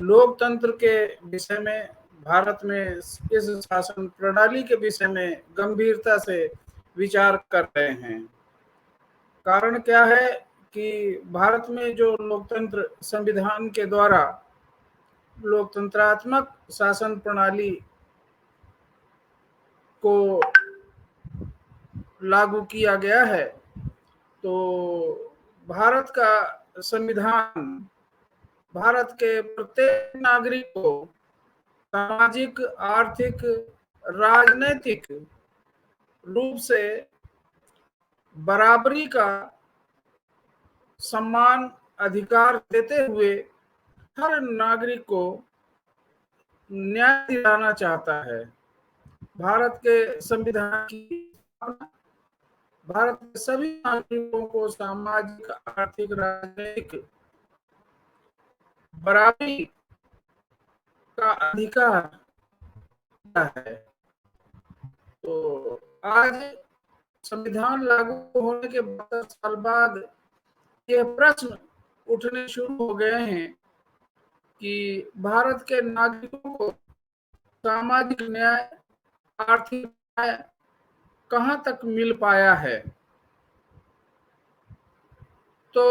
लोकतंत्र के विषय में, भारत में इस शासन प्रणाली के विषय में गंभीरता से विचार कर रहे हैं। कारण क्या है कि भारत में जो लोकतंत्र संविधान के द्वारा लोकतंत्रात्मक शासन प्रणाली को लागू किया गया है, तो भारत का संविधान भारत के प्रत्येक नागरिक को सामाजिक, आर्थिक, राजनैतिक रूप से बराबरी का सम्मान अधिकार देते हुए हर नागरिक को न्याय दिलाना चाहता है। भारत के संविधान की स्थापना भारत के सभी नागरिकों को सामाजिक, आर्थिक, राजनीतिक बराबरी का अधिकार है। तो आज संविधान लागू होने के 72 साल बाद यह प्रश्न उठने शुरू हो गए हैं कि भारत के नागरिकों को सामाजिक न्याय, आर्थिक न्याय कहां तक मिल पाया है। तो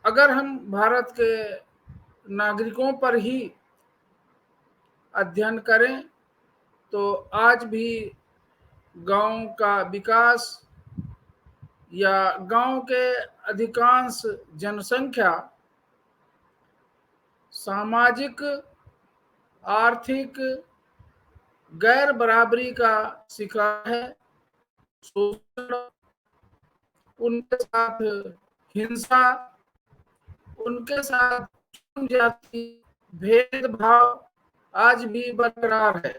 अगर हम भारत के नागरिकों पर ही अध्ययन करें तो आज भी गांव का विकास या गांव के अधिकांश जनसंख्या सामाजिक, आर्थिक गैर बराबरी का शिकार है। शोषण, उनके साथ हिंसा, उनके साथ जाति भेदभाव आज भी बरकरार है।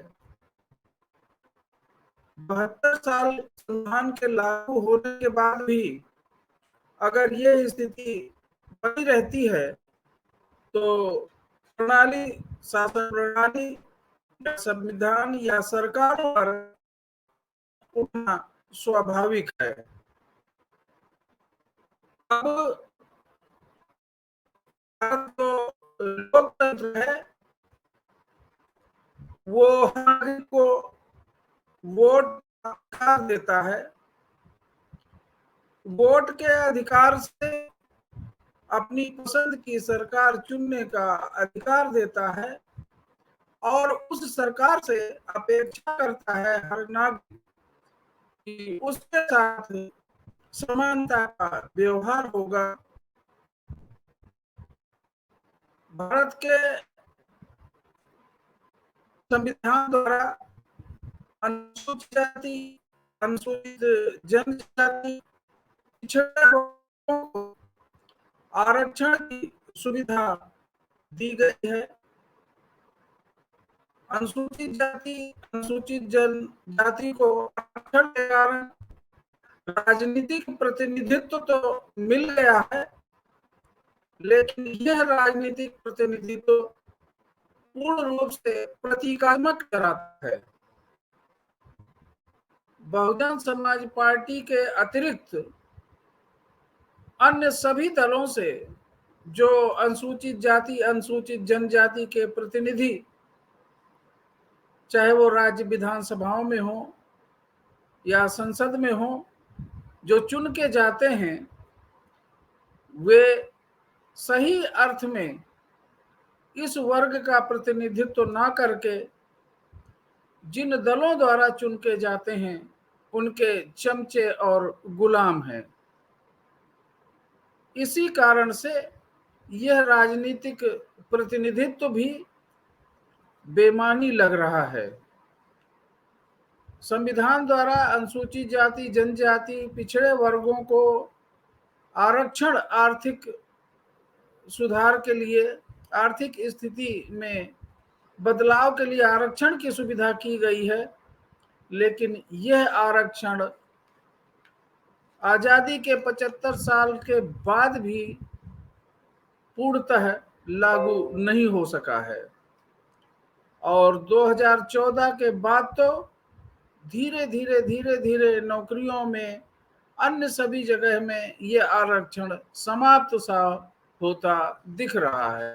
72 साल संविधान के लागू होने के बाद भी अगर ये स्थिति बनी रहती है तो प्रणाली, शासन प्रणाली या संविधान या सरकारों पर उठना स्वाभाविक है। अब तो लोकतंत्र है, वो नागरिक को वोट अधिकार देता है। वोट के अधिकार से अपनी पसंद की सरकार चुनने का अधिकार देता है और उस सरकार से अपेक्षा करता है हर नागरिक कि उसके साथ समानता का व्यवहार होगा। भारत के संविधान द्वारा अनुसूचित जाति, अनुसूचित जनजाति, पिछड़े वर्गों को आरक्षण की सुविधा दी गई है। अनुसूचित जाति, अनुसूचित जनजाति को आरक्षण के कारण राजनीतिक प्रतिनिधित्व तो मिल गया है, लेकिन यह राजनीतिक प्रतिनिधित्व पूर्ण रूप से प्रतीकात्मक कराता है। बहुजन समाज पार्टी के अतिरिक्त अन्य सभी दलों से जो अनुसूचित जाति, अनुसूचित जनजाति के प्रतिनिधि, चाहे वो राज्य विधानसभाओं में हो या संसद में हो, जो चुन के जाते हैं, वे सही अर्थ में इस वर्ग का प्रतिनिधित्व ना करके जिन दलों द्वारा चुन के जाते हैं उनके चमचे और गुलाम हैं। इसी कारण से यह राजनीतिक प्रतिनिधित्व भी बेमानी लग रहा है। संविधान द्वारा अनुसूचित जाति, जनजाति, पिछड़े वर्गों को आरक्षण आर्थिक सुधार के लिए, आर्थिक स्थिति में बदलाव के लिए आरक्षण की सुविधा की गई है, लेकिन यह आरक्षण आजादी के 75 साल के बाद भी पूर्णतः लागू नहीं हो सका है और 2014 के बाद तो धीरे धीरे नौकरियों में, अन्य सभी जगह में यह आरक्षण समाप्त सा होता दिख रहा है।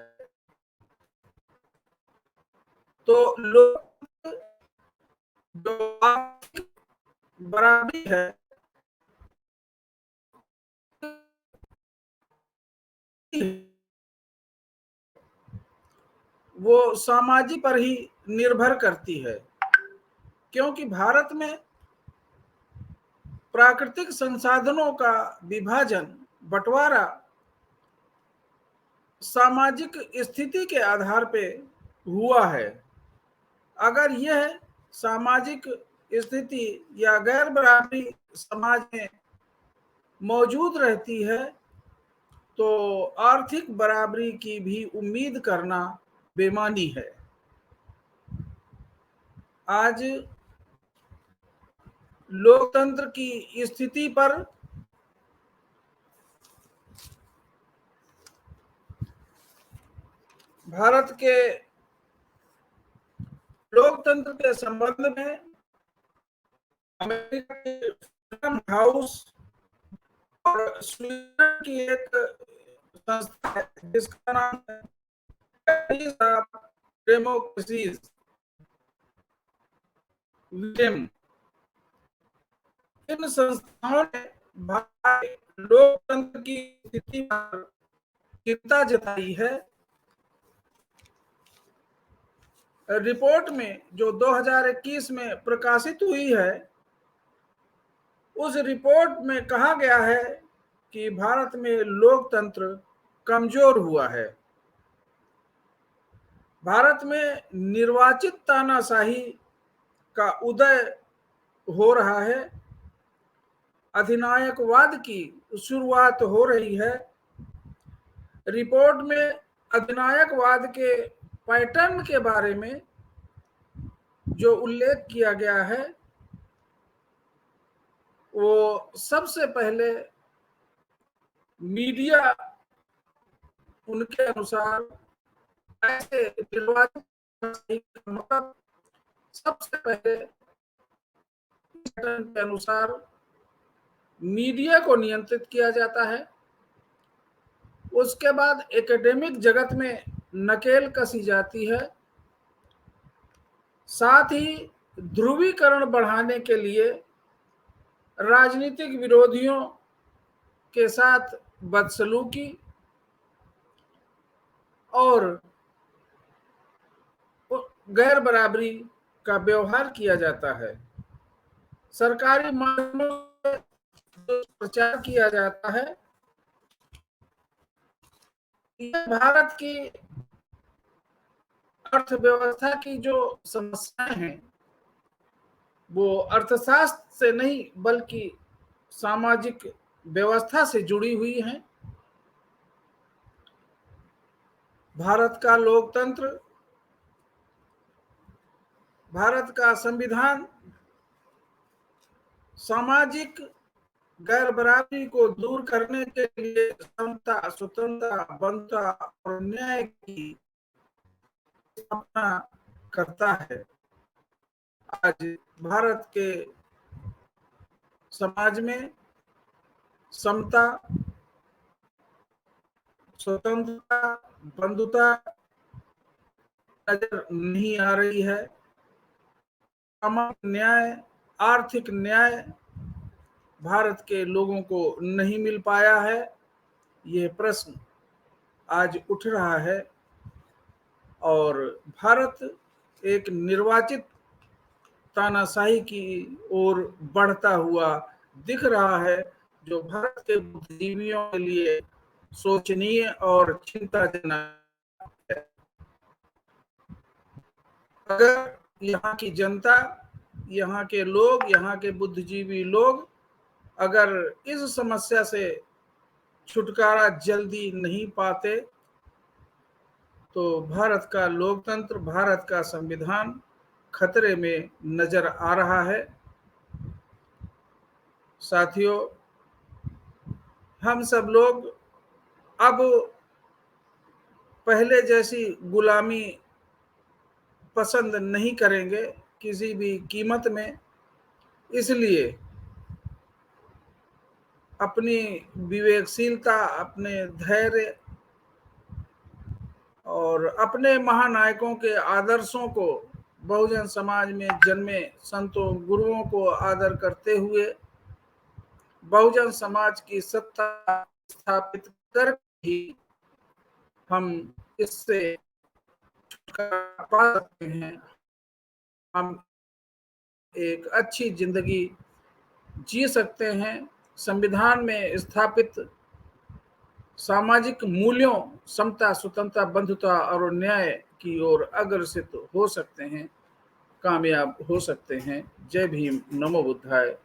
तो लोग जो आर्थिक बराबरी है वो सामाजिक पर ही निर्भर करती है, क्योंकि भारत में प्राकृतिक संसाधनों का विभाजन, बंटवारा सामाजिक स्थिति के आधार पे हुआ है। अगर यह सामाजिक स्थिति या गैर बराबरी समाज में मौजूद रहती है तो आर्थिक बराबरी की भी उम्मीद करना बेमानी है। आज लोकतंत्र की स्थिति पर भारत के लोकतंत्र के संबंध में अमेरिका के फ्रीडम हाउस और स्वीडन की एक संस्था है जिसका नाम है डेमोक्रेसीज विलेम। इन संस्थाओं ने भारत लोकतंत्र की स्थिति पर चिंता जताई है। रिपोर्ट में जो 2021 में प्रकाशित हुई है, उस रिपोर्ट में कहा गया है कि भारत में लोकतंत्र कमजोर हुआ है। भारत में निर्वाचित तानाशाही का उदय हो रहा है, अधिनायकवाद की शुरुआत हो रही है। रिपोर्ट में अधिनायकवाद के पैटर्न के बारे में जो उल्लेख किया गया है वो सबसे पहले मीडिया उनके अनुसार ऐसे निर्वाचित मतलब सबसे पहले के अनुसार मीडिया को नियंत्रित किया जाता है। उसके बाद एकेडमिक जगत में नकेल कसी जाती है। साथ ही ध्रुवीकरण बढ़ाने के लिए राजनीतिक विरोधियों के साथ बदसलूकी और गैर बराबरी का व्यवहार किया जाता है। सरकारी माध्यमों से प्रचार किया जाता है। यह भारत की अर्थव्यवस्था की जो समस्याएं हैं वो अर्थशास्त्र से नहीं बल्कि सामाजिक व्यवस्था से जुड़ी हुई हैं। भारत का लोकतंत्र, भारत का संविधान सामाजिक गैर बराबरी को दूर करने के लिए समता, स्वतंत्रता, बंधुता और न्याय की स्थापना करता है। आज भारत के समाज में समता, स्वतंत्रता, बंधुता नजर नहीं आ रही है। सामाजिक न्याय, आर्थिक न्याय भारत के लोगों को नहीं मिल पाया है। ये प्रश्न आज उठ रहा है और भारत एक निर्वाचित तानाशाही की ओर बढ़ता हुआ दिख रहा है, जो भारत के बुद्धिजीवियों के लिए सोचनीय और चिंताजनक है। अगर यहाँ की जनता, यहाँ के लोग, यहाँ के बुद्धिजीवी लोग अगर इस समस्या से छुटकारा जल्दी नहीं पाते तो भारत का लोकतंत्र, भारत का संविधान खतरे में नजर आ रहा है। साथियों, हम सब लोग अब पहले जैसी गुलामी पसंद नहीं करेंगे किसी भी कीमत में। इसलिए अपनी विवेकशीलता, अपने धैर्य और अपने महानायकों के आदर्शों को बहुजन समाज में जन्मे संतों गुरुओं को आदर करते हुए बहुजन समाज की सत्ता स्थापित कर ही हम इससे छुटकारा पा सकते हैं। हम एक अच्छी जिंदगी जी सकते हैं। संविधान में स्थापित सामाजिक मूल्यों समता, स्वतंत्रता, बंधुता और न्याय की ओर अग्रसर हो सकते हैं, कामयाब हो सकते हैं। जय भीम, नमो बुद्धाय।